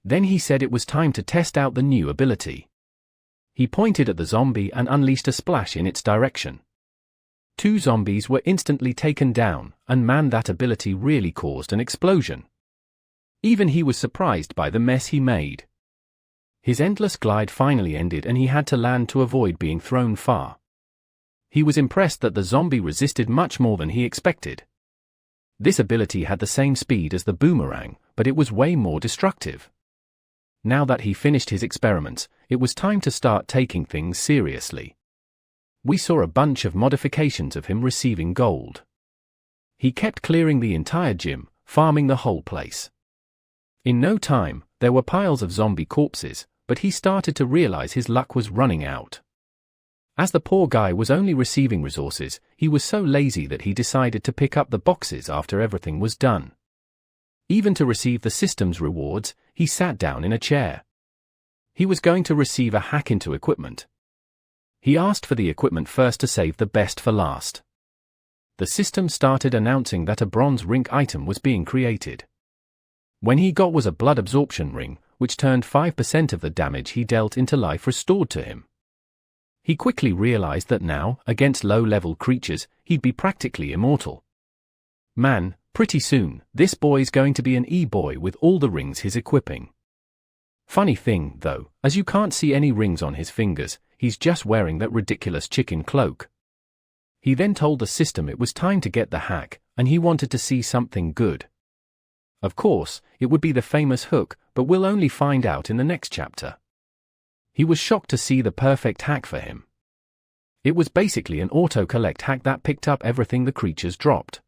Then he said it was time to test out the new ability. He pointed at the zombie and unleashed a splash in its direction. 2 zombies were instantly taken down, and man, that ability really caused an explosion. Even he was surprised by the mess he made. His endless glide finally ended and he had to land to avoid being thrown far. He was impressed that the zombie resisted much more than he expected. This ability had the same speed as the boomerang, but it was way more destructive. Now that he finished his experiments, it was time to start taking things seriously. We saw a bunch of modifications of him receiving gold. He kept clearing the entire gym, farming the whole place. In no time, there were piles of zombie corpses, but he started to realize his luck was running out. As the poor guy was only receiving resources, he was so lazy that he decided to pick up the boxes after everything was done. Even to receive the system's rewards, he sat down in a chair. He was going to receive a hack into equipment. He asked for the equipment first to save the best for last. The system started announcing that a bronze ring item was being created. When he got was a blood absorption ring, which turned 5% of the damage he dealt into life restored to him. He quickly realized that now, against low-level creatures, he'd be practically immortal. Man, pretty soon, this boy's going to be an e-boy with all the rings he's equipping. Funny thing, though, as you can't see any rings on his fingers, he's just wearing that ridiculous chicken cloak. He then told the system it was time to get the hack, and he wanted to see something good. Of course, it would be the famous hook, but we'll only find out in the next chapter. He was shocked to see the perfect hack for him. It was basically an auto-collect hack that picked up everything the creatures dropped.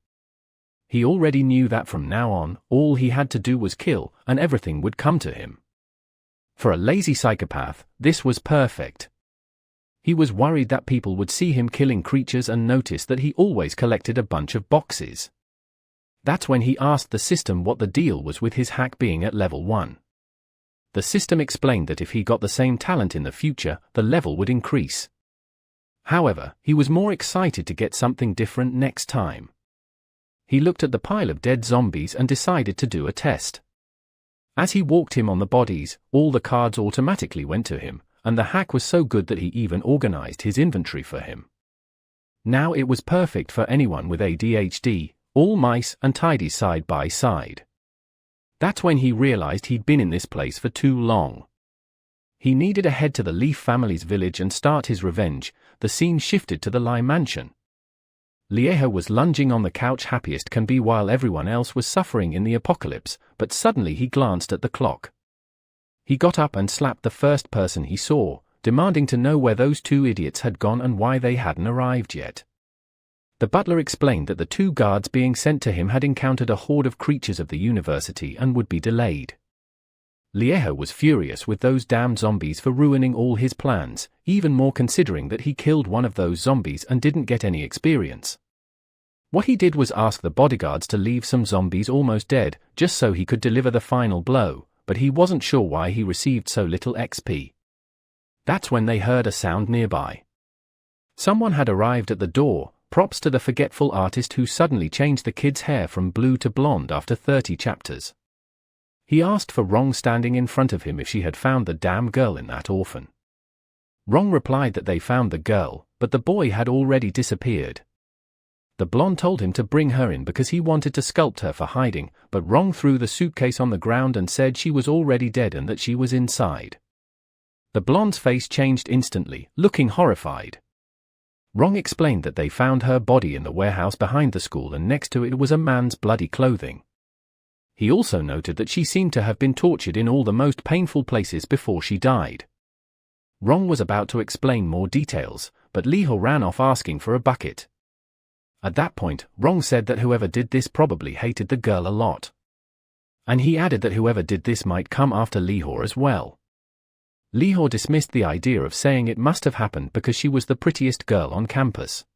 He already knew that from now on, all he had to do was kill, and everything would come to him. For a lazy psychopath, this was perfect. He was worried that people would see him killing creatures and notice that he always collected a bunch of boxes. That's when he asked the system what the deal was with his hack being at level 1. The system explained that if he got the same talent in the future, the level would increase. However, he was more excited to get something different next time. He looked at the pile of dead zombies and decided to do a test. As he walked him on the bodies, all the cards automatically went to him, and the hack was so good that he even organized his inventory for him. Now it was perfect for anyone with ADHD, all mice and tidy side by side. That's when he realized he'd been in this place for too long. He needed to head to the Leaf family's village and start his revenge. The scene shifted to the Lai mansion. Lieho was lunging on the couch happiest can be while everyone else was suffering in the apocalypse, but suddenly he glanced at the clock. He got up and slapped the first person he saw, demanding to know where those 2 idiots had gone and why they hadn't arrived yet. The butler explained that the 2 guards being sent to him had encountered a horde of creatures of the university and would be delayed. Lieho was furious with those damned zombies for ruining all his plans, even more considering that he killed one of those zombies and didn't get any experience. What he did was ask the bodyguards to leave some zombies almost dead, just so he could deliver the final blow, but he wasn't sure why he received so little XP. That's when they heard a sound nearby. Someone had arrived at the door. Props to the forgetful artist who suddenly changed the kid's hair from blue to blonde after 30 chapters. He asked for Rong standing in front of him if she had found the damn girl in that orphan. Rong replied that they found the girl, but the boy had already disappeared. The blonde told him to bring her in because he wanted to sculpt her for hiding, but Rong threw the suitcase on the ground and said she was already dead and that she was inside. The blonde's face changed instantly, looking horrified. Rong explained that they found her body in the warehouse behind the school and next to it was a man's bloody clothing. He also noted that she seemed to have been tortured in all the most painful places before she died. Rong was about to explain more details, but Liho ran off asking for a bucket. At that point, Rong said that whoever did this probably hated the girl a lot. And he added that whoever did this might come after Liho as well. Liho dismissed the idea of saying it must have happened because she was the prettiest girl on campus.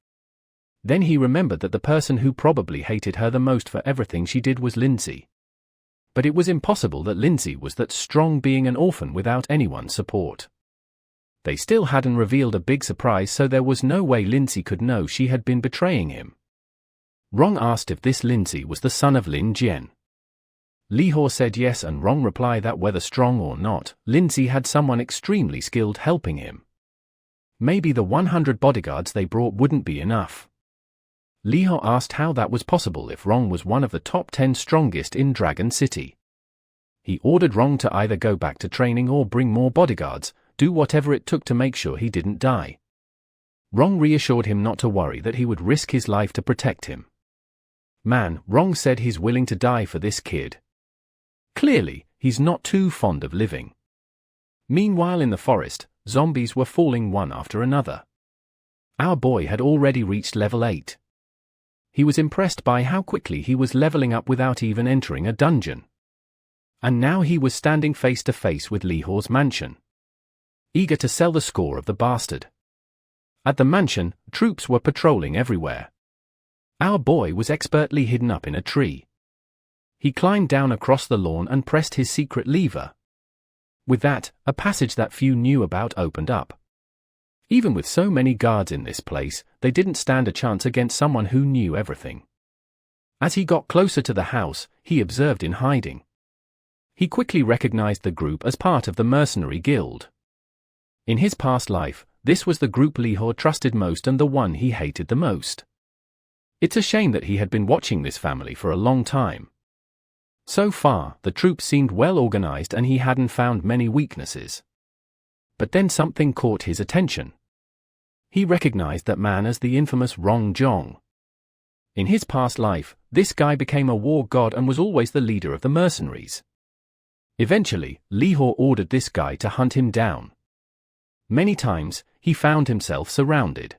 Then he remembered that the person who probably hated her the most for everything she did was Lindsay. But it was impossible that Lindsay was that strong being an orphan without anyone's support. They still hadn't revealed a big surprise, so there was no way Lindsay could know she had been betraying him. Rong asked if this Lindsay was the son of Lin Jian. Li Hao said yes, and Rong replied that whether strong or not, Lindsay had someone extremely skilled helping him. Maybe the 100 bodyguards they brought wouldn't be enough. Li Hao asked how that was possible if Rong was one of the top 10 strongest in Dragon City. He ordered Rong to either go back to training or bring more bodyguards, do whatever it took to make sure he didn't die. Rong reassured him not to worry, that he would risk his life to protect him. Man, Rong said he's willing to die for this kid. Clearly, he's not too fond of living. Meanwhile in the forest, zombies were falling one after another. Our boy had already reached level 8. He was impressed by how quickly he was leveling up without even entering a dungeon. And now he was standing face to face with Li Hao's mansion, eager to sell the score of the bastard. At the mansion, troops were patrolling everywhere. Our boy was expertly hidden up in a tree. He climbed down across the lawn and pressed his secret lever. With that, a passage that few knew about opened up. Even with so many guards in this place, they didn't stand a chance against someone who knew everything. As he got closer to the house, he observed in hiding. He quickly recognized the group as part of the mercenary guild. In his past life, this was the group Li Hao trusted most and the one he hated the most. It's a shame that he had been watching this family for a long time. So far, the troop seemed well organized and he hadn't found many weaknesses. But then something caught his attention. He recognized that man as the infamous Rong Zhong. In his past life, this guy became a war god and was always the leader of the mercenaries. Eventually, Li Hao ordered this guy to hunt him down. Many times, he found himself surrounded.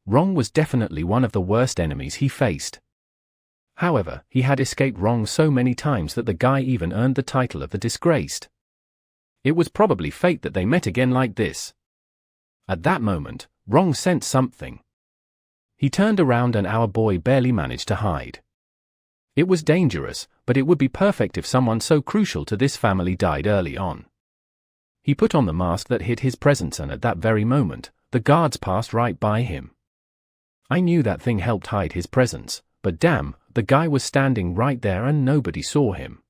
Rong was definitely one of the worst enemies he faced. However, he had escaped Rong so many times that the guy even earned the title of the Disgraced. It was probably fate that they met again like this. At that moment, Rong sensed something. He turned around and our boy barely managed to hide. It was dangerous, but it would be perfect if someone so crucial to this family died early on. He put on the mask that hid his presence, and at that very moment, the guards passed right by him. I knew that thing helped hide his presence, but damn, the guy was standing right there and nobody saw him.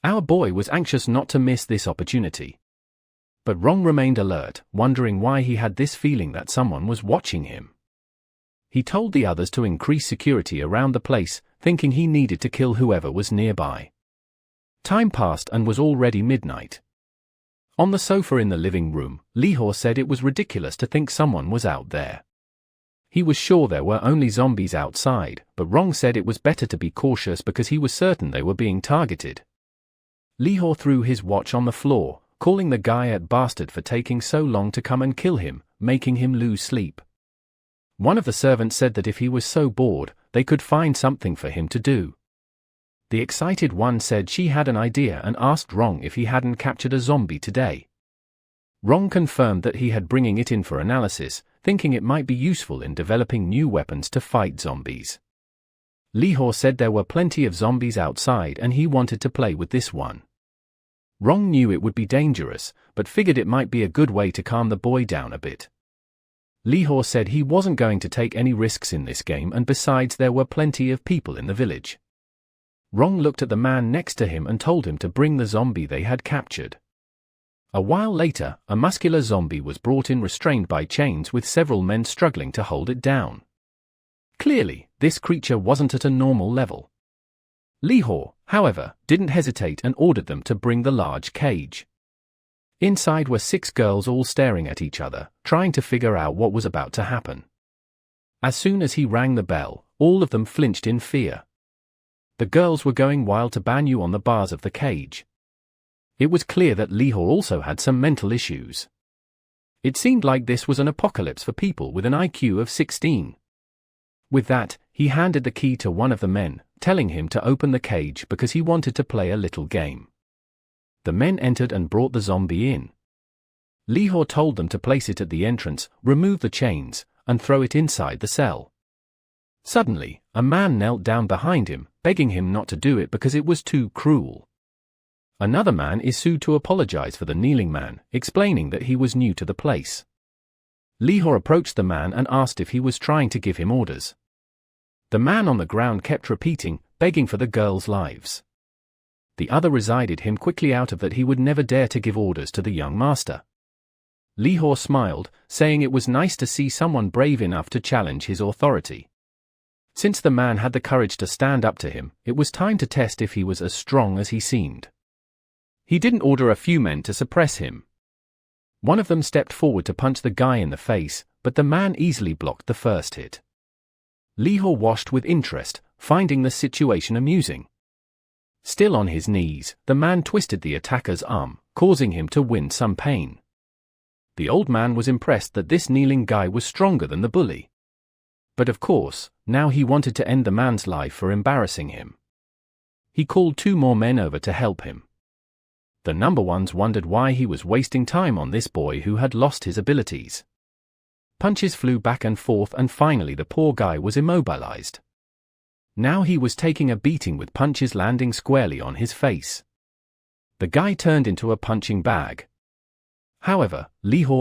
Our boy was anxious not to miss this opportunity. But Rong remained alert, wondering why he had this feeling that someone was watching him. He told the others to increase security around the place, thinking he needed to kill whoever was nearby. Time passed and was already midnight. On the sofa in the living room, Li Hao said it was ridiculous to think someone was out there. He was sure there were only zombies outside, but Rong said it was better to be cautious because he was certain they were being targeted. Li Hao threw his watch on the floor, calling the guy a bastard for taking so long to come and kill him, making him lose sleep. One of the servants said that if he was so bored, they could find something for him to do. The excited one said she had an idea and asked Rong if he hadn't captured a zombie today. Rong confirmed that he had bringing it in for analysis, thinking it might be useful in developing new weapons to fight zombies. Li Hao said there were plenty of zombies outside and he wanted to play with this one. Rong knew it would be dangerous, but figured it might be a good way to calm the boy down a bit. Li Hao said he wasn't going to take any risks in this game, and besides there were plenty of people in the village. Rong looked at the man next to him and told him to bring the zombie they had captured. A while later, a muscular zombie was brought in restrained by chains with several men struggling to hold it down. Clearly, this creature wasn't at a normal level. Li Hao, however, didn't hesitate and ordered them to bring the large cage. Inside were 6 girls all staring at each other, trying to figure out what was about to happen. As soon as he rang the bell, all of them flinched in fear. The girls were going wild to bang you on the bars of the cage. It was clear that Li Hao also had some mental issues. It seemed like this was an apocalypse for people with an IQ of 16. With that, he handed the key to one of the men, telling him to open the cage because he wanted to play a little game. The men entered and brought the zombie in. Li Hao told them to place it at the entrance, remove the chains, and throw it inside the cell. Suddenly, a man knelt down behind him, begging him not to do it because it was too cruel. Another man issued to apologize for the kneeling man, explaining that he was new to the place. Li Hao approached the man and asked if he was trying to give him orders. The man on the ground kept repeating, begging for the girls' lives. The other resided him quickly out of that he would never dare to give orders to the young master. Li Hao smiled, saying it was nice to see someone brave enough to challenge his authority. Since the man had the courage to stand up to him, it was time to test if he was as strong as he seemed. He didn't order a few men to suppress him. One of them stepped forward to punch the guy in the face, but the man easily blocked the first hit. Li Hao watched with interest, finding the situation amusing. Still on his knees, the man twisted the attacker's arm, causing him to win some pain. The old man was impressed that this kneeling guy was stronger than the bully. But of course, now he wanted to end the man's life for embarrassing him. He called 2 more men over to help him. The number ones wondered why he was wasting time on this boy who had lost his abilities. Punches flew back and forth and finally the poor guy was immobilized. Now he was taking a beating with punches landing squarely on his face. The guy turned into a punching bag. However, Li Hao